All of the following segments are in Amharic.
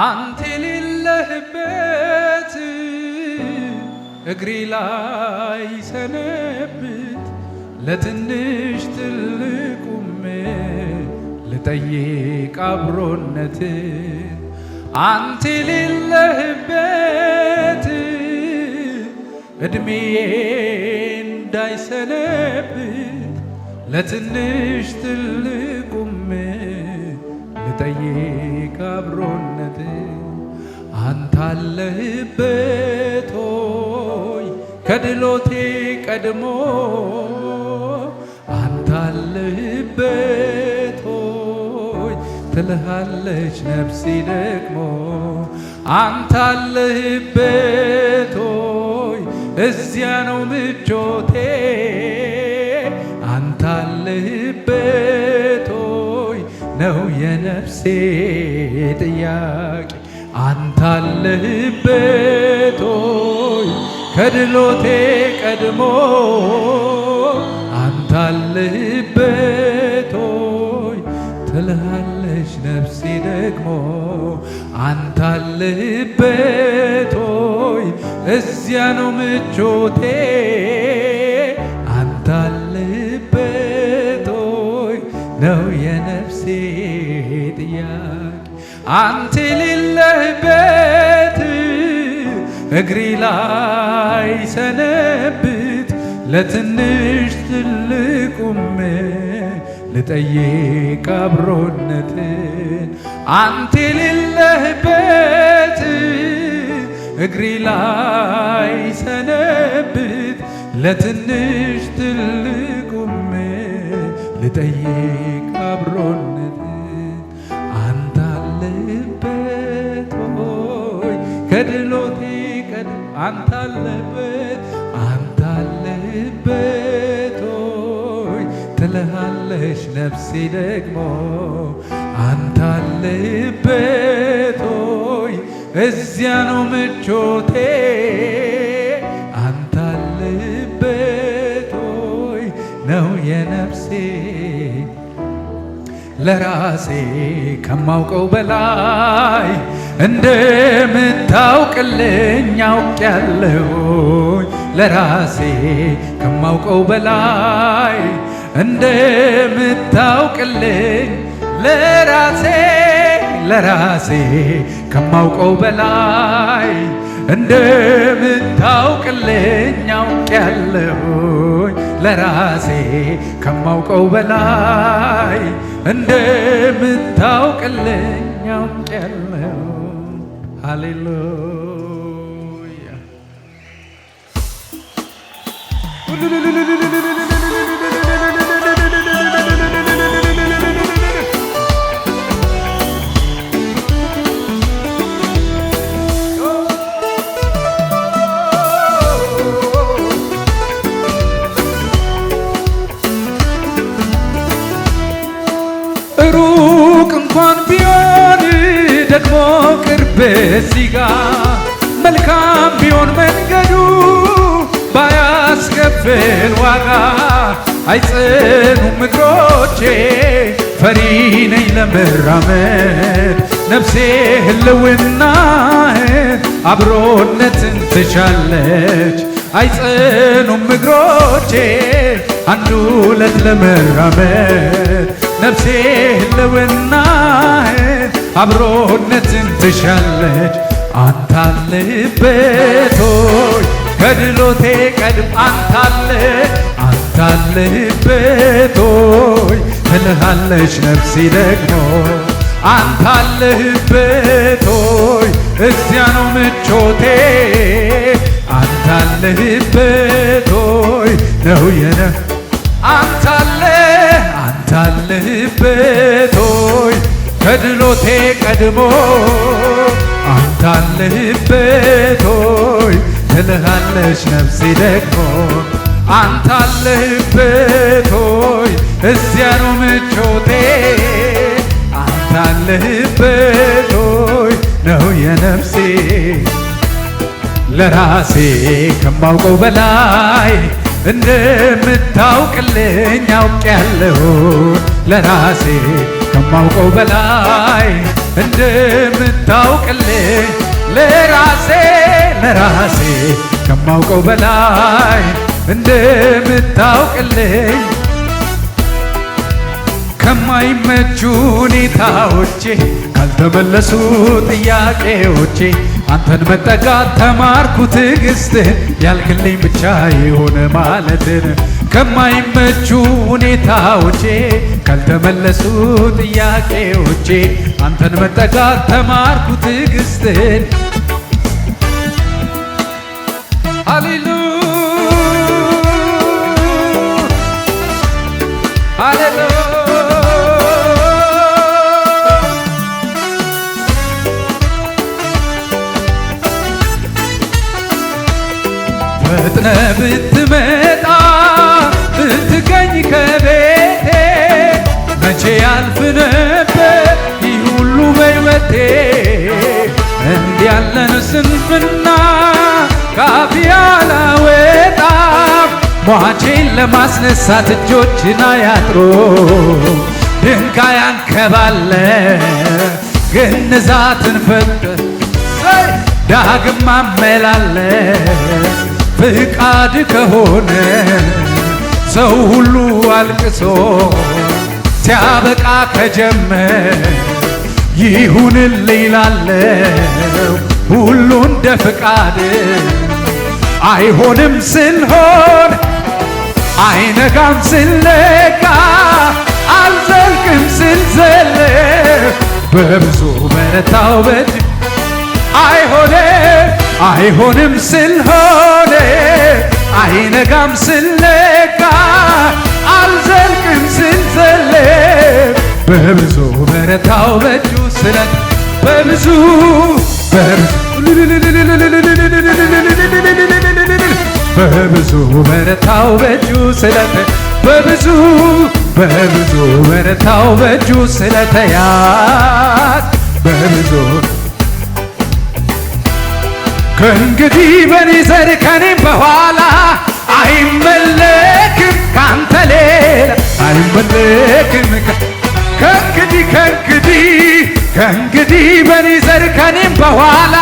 አንተ የሌለህበት እግሬ ላይ ሰነብት ለትንሽ ትልቁም ልጠይቅ አብሮነት አንተ የሌለህበት እድሜዬ እንዳይሰነብት ለትንሽ ትልቁም ልጠይቅ አብሮነት አንተ አለህበት ሆይ ከድሎቴ ቀድሞ አንተ አለህበት ሆይ ትልሃለች ነፍሴ ደግሞ አንተ አለህበት ሆይ እዚያ ነው ምቾቴ አንተ አለህበት ሆይ ነው የነፍሴ ጥያቄ አንተ አለህበት ሆይ ከድሎቴ ቀድሞ አንተ አለህበት ሆይ ትልሃለች ነፍሴ ደግሞ አንተ አለህበት ሆይ እዚያ ነው ምቾቴ አንተ አለህበት ሆይ ነው የነፍሴ ጥያቄ አንተ የሌለህበት እግሬ ላይ ሰነብት ለትንሽ ትልቁም ልጠይቅ አብሮነትን አንተ የሌለህበት እግሬ ላይ ሰነብት ለትንሽ ትልቁም ልጠይቅ አብሮነትን አንተ አለህበት ሆይ ከድሎቴ አንተ አለህበት አንተ አለህበት ሆይ ትልሃለች ነፍሴ ደግሞ አንተ አለህበት ሆይ እዚያ ነው ምቾቴ አንተ አለህበት ሆይ ነው የነፍሴ ለራሴ ከማውቀው በላይ እንደምታውቅልኝ አውቄያለሁ ለራሴ ከማውቀው በላይ እንደምታውቅልኝ ለራሴ ከማውቀው በላይ እንደምታውቅልኝ አውቄያለሁ ለራሴ ከማውቀው በላይ እንደምታውቅልኝ አውቄያለሁ ሃሌሉያ ሩቅ እንኳን ቢሆን ደግሞ ቅርብ እዚህ ጋር መልካም ቢሆን መንገዱ ባያስከፍል ዋጋ አይጸኑም እግሮቼ ፈሪ ነኝ ለመራመድ ነፍሴ ህልውናህን አብሮነትን ትሻለች አይጸኑም እግሮቼ አንድ ሁለት ለመራመድ ነፍሴ ህልውናህን አብሮነትን ትሻለች አንተ አለህበት ሆይ ከድሎቴ ቀድም አንተ አለህበት ሆይ ትልሃለች ነፍሴ ደግሞ አንተ አለህበት ሆይ እዚያ ነው ምቾቴ አንተ አለህበት ሆይ ነው አንተ አለህበት ሆይ ከድሎቴ ቀድሞ አንተ አለህበት ሆይ ትልሃለች ነፍሴ ደግሞ አንተ አለህበት ሆይ እዚያ ነው ምቾቴ አንተ አለህበት ሆይ ነው የነፍሴ ለራሴ ከማውቀው በላይ እንደምታውቅልኝ አውቄያለሁ ለራሴ ከማውቀው በላይ እንደምታውቅልኝ ለራሴ ከማውቀው በላይ እንደምታውቅልኝ ከማይመቹ ሁኔታዎቼ ካልተመለሱ ጥያቄዎቼ አንተን መጠጋት ተማርኩ ትዕግስትህን ያልክልኝ ብቻ የሆነ ማለትን ከማይመቹ ሁኔታዎቼ ካልተመለሱ ጥያቄዎቼ አንተን መጠጋት ተማርኩ ትዕግስትህን ሃሌሉያ ሃሌሉያ ፈጥነ ብትመጣ ብትገኝ ከቤቴ መቼ ያልፍ ነበር ይህ ሁሉ በሕይወቴ እንዲያለን ስንፍና ካፌ አላወጣም ሟቼን ለማስነሳት እጆችን አያጥሩ ድንጋይ አንከባለ ግንዛትን ፈጥር ዳግም ማመላለስ ፍቃድ ከሆነ ሰው ሁሉ አልቅሶ ሲያበቃ ከጀመር ይሁንልኝ እላለሁ ሁሉ እንደ ፍቃድ አይሆንም ስንሆን አይነጋም ስንለካ አልዘልቅም ስንዘልቅ በብዙ በረታው በእጅ አይሆንም ስንሆን አይነጋም ስንለካ አልዘልቅም ስንዘልቅ በብዙ በረታው በእጁ ስለት በብዙ በረታው በእጁ ስለት በብዙ በረታው በእጁ ስለተያዝ በብዙ ከእንግዲህ በኔ ዘር ከኔም በኋላ አይመለክም ካንተ ሌላ አይመለክም ከእንግዲህ በኔ ዘር ከኔም በኋላ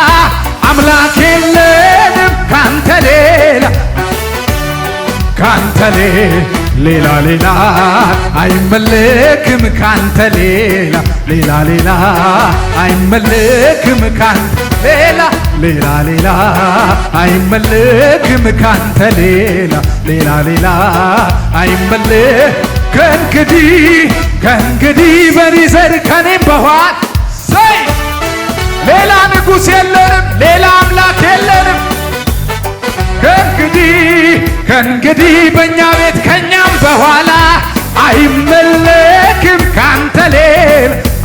አምላክ የለንም ካንተ ሌላ አይመለክም ካንተ ሌላ አይመለክም ካንተ ሌላ አይመለክም ካንተ ሌላ አይመለክ ከእንግዲህ በኔ ዘር ከኔም በኋላ ሌላ ንጉሥ የለንም ሌላ አምላክ የለንም ከእንግዲህ በእኛ ቤት ከኛም በኋላ አይመለክም ካንተ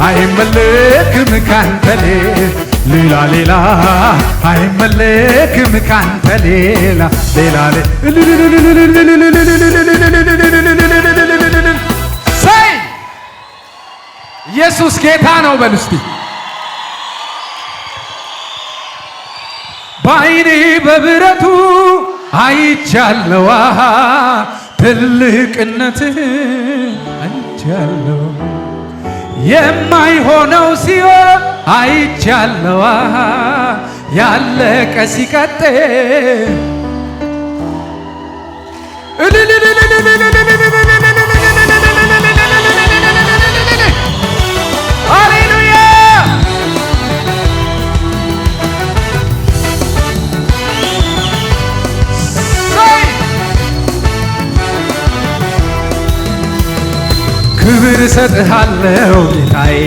አይመለክም ካንተ ሌላ አይመለክም ካንተ ሌላ ኢየሱስ ጌታ ነው በል እስቲ በዓይኔ በብረቱ አይቻለሁ ትልቅነትህን አይቻለሁ የማይሆነው ሲሆን አይቻለሁ ያለቀ ሲቀጥል ሃሌሉያ ክብር እሰጥሃለሁ ጌታዬ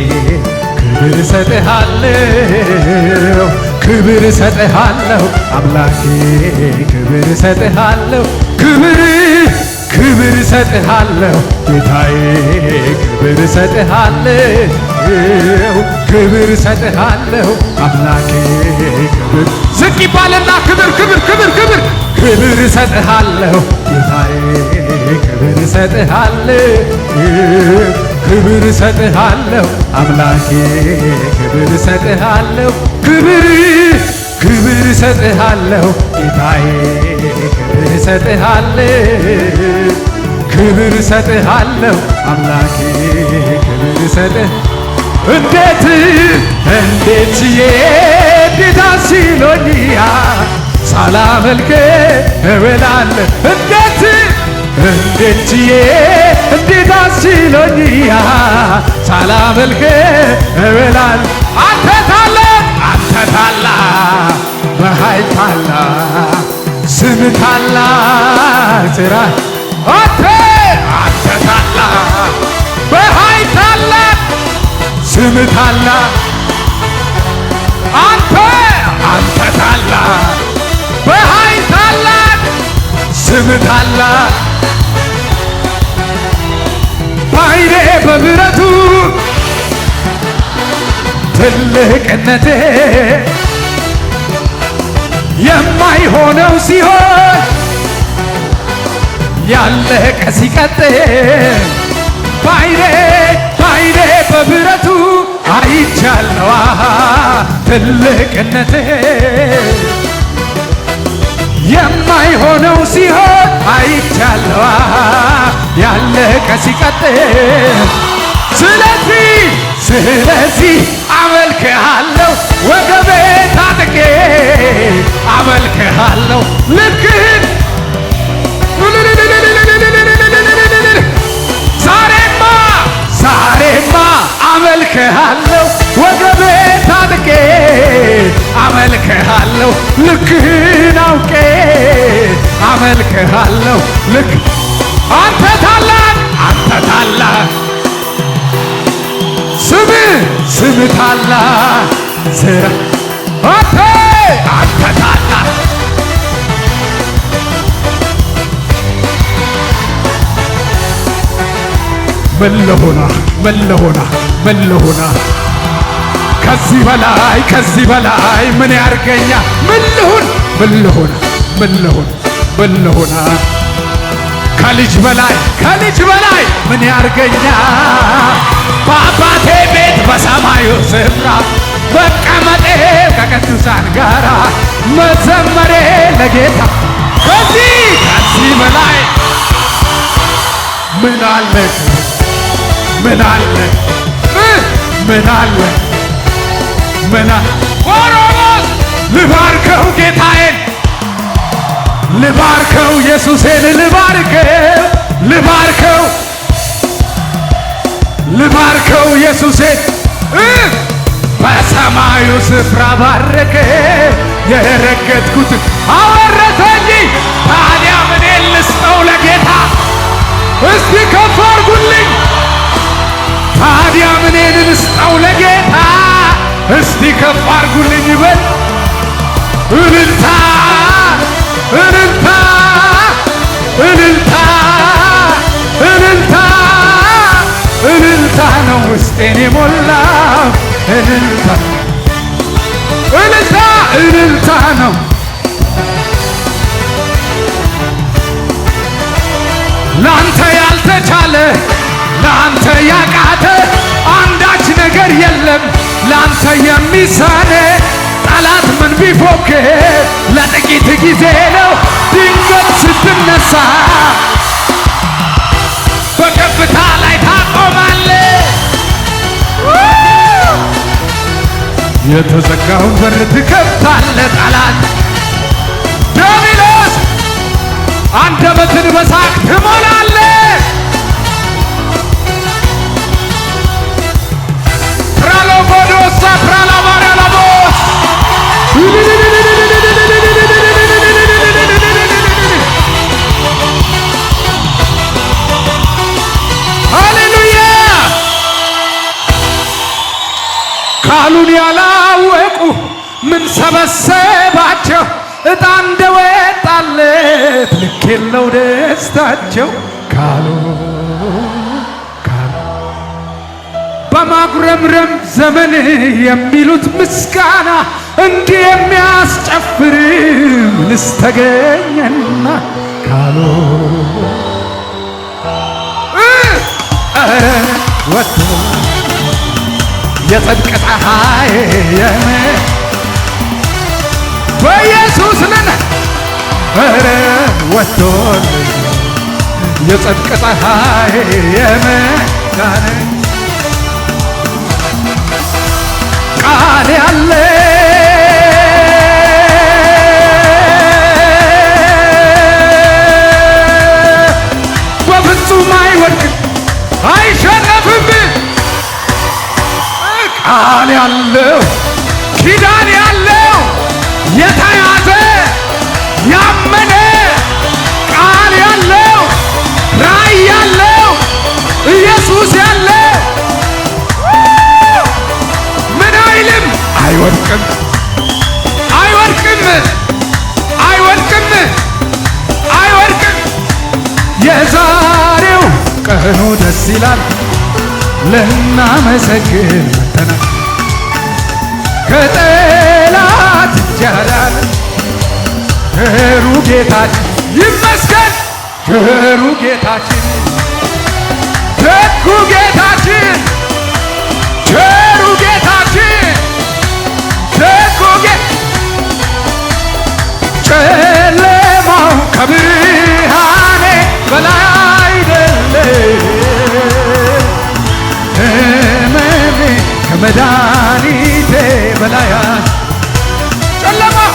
ክብር እሰጥሃለሁ ክብር እሰጥሃለሁ አምላኬ ክብር እሰጥሃለሁ ክብር እሰጥሃለሁ ጌታዬ ክብር እሰጥሃለሁ ክብር እሰጥሃለሁ አምላኬ ክብር ዝቅ ይባልና ክብር እሰጥሃለሁ ጌታዬ ክብር እሰጥሃለሁ ክብር እሰጥሃለሁ አምላኬ ክብር እሰጥሃለሁ ክብር እሰጥሃለሁ ጌታዬ ክብር እሰጥሃለሁ ክብር እሰጥሃለሁ አምላኬ ክብር እሰጥህ እንዴት ችዬ እንዴት አስችሎኛል ሳላመልክ እውላለሁ እንዴት ችዬ እንዴት አስችሎኛል ሳላመልክ እውላለሁ አንተ ታላቅ በኃይል ታላቅ ስምህ ታላቅ ስራ አንተ ታላቅ በኃይል ታላቅ ስምህ ታላቅ አንተ ታላቅ በኃይል ታላቅ ስምህ ታላቅ ባይኔ በምሕረቱ ትልቅነቴ የማይሆነው ሲሆን ያለቀ ሲቀጥል ባይኔ በምሕረቱ አይቻለዋ ትልቅነቴ የማይሆነው ሲሆን አይቻለዋ ያለቀ ሲቀጥል ስለዚህ አመልክሃለሁ ወገቤ ታጥቄ አመልክሃለሁ ልክህን ዛሬማ አመልክሃለሁ ወገቤ ታጥቄ አመልክሃለሁ ልክህን አውቄ አመልክሃለሁ ልክ አንተ ታላቅ ስምህ ታላቅ ስራ አንተ ታላቅ ምን ልሆና ከዚህ በላይ ምን ያርገኛ ምን ልሆና ከልጅ በላይ ምን ያርገኛ በአባቴ ቤት በሰማዩ ስፍራ መቀመጤ ከቅዱሳን ጋራ መዘመሬ ለጌታ ከዚህ በላይ ምን አለ ኦሮሞስ ልባርከው ጌታዬን ልባርከው ኢየሱሴን ልባርከው ኢየሱሴን በሰማዩ ስፍራ ባረከ የረገጥኩት አወረሰኝ ታዲያ ምን ልስጠው ለጌታ እስቲ ከፍ አድርጉልኝ ታዲያ ምን ልስጠው ለጌታ እስቲ ከፍ አድርጉልኝ ይበል እልልታ ነው ውስጤን የሞላው እልልታ ነው ላንተ ያልተቻለ ላንተ ያቃተ አንዳች ነገር የለም ላንተ የሚሳነ ጠላት ምን ቢፎክር ለጥቂት ጊዜ ነው ድንገት ስትነሳ በከፍታ ላይ ታቆማለህ የተዘጋውን በር ትከፍታለህ ጠላት ዲያብሎስ አንደበትን በሳቅ ትሞላለህ ፕራሎጎዶሳ ፕራላባሪያላቦስ ሃሌሉያ ቃሉን ያላወቁ ምን ሰበሰባቸው ዕጣ እንደወጣለት ልክ የለው ደስታቸው ካሉ በማጉረምረም ዘመን የሚሉት ምስጋና እንዲህ የሚያስጨፍር ምንስ ተገኘና ካሉ ወጥቶ የጽድቅ ፀሐይ በኢየሱስ ነን ወጥቶ የጽድቅ ፀሐይ የመዳን ቃል ያለ በፍጹም አይወድቅም አይሸነፍም። ቃል ያለው ኪዳን ያለው የተያዘ ያመነ ቃል ያለው ራእይ ያለው ኢየሱስ ያለው ምን አይልም አይወድቅም አይወድቅም አይወድቅም አይወድቅም። የዛሬው ቀኑ ደስ ይላል ልናመሰግን መጥተናል። ከጠላት እጅ ያዳነ ቸሩ ጌታችን ይመስገን። ቸሩ ጌታችን ደጉ ጌታችን ቸሩ ጌታችን ደጉ ጨለማው ከብርሃኔ በላይ አይደለም ሕመሜ ከመድኃኒቴ በላይ ጨለማው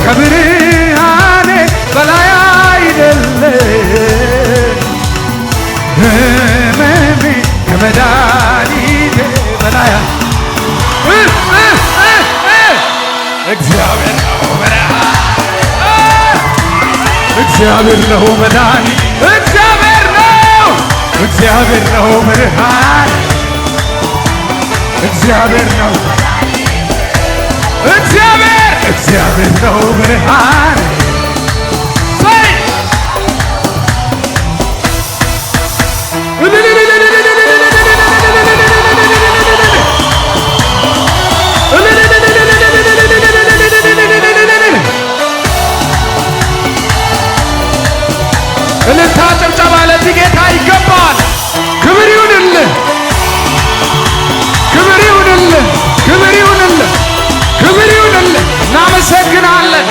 ከብርሃኔ በላይ አይደለም ሕመሜ ከመድኃኒቴ በላይ እግዚአብሔር ነው ብርሃን እግዚአብሔር ነው መድኃኒት እግዚአብሔር ነው ብርሃን እግዚአብሔር ነው እግዚአብሔር ነው ብርሃን እልልታ ጭብጨባ ለዚህ ጌታ ይገባል። ክብር ይሁንልህ ክብር ይሁንልህ ክብር ይሁንልህ ክብር ይሁንልህ። እናመሰግናለን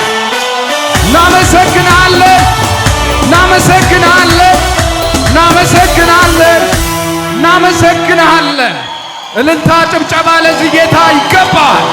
እናመሰግናለን እናመሰግናለን እናመሰግናለን እናመሰግናለን። እልልታ ጭብጨባ ለዚህ ጌታ ይገባል።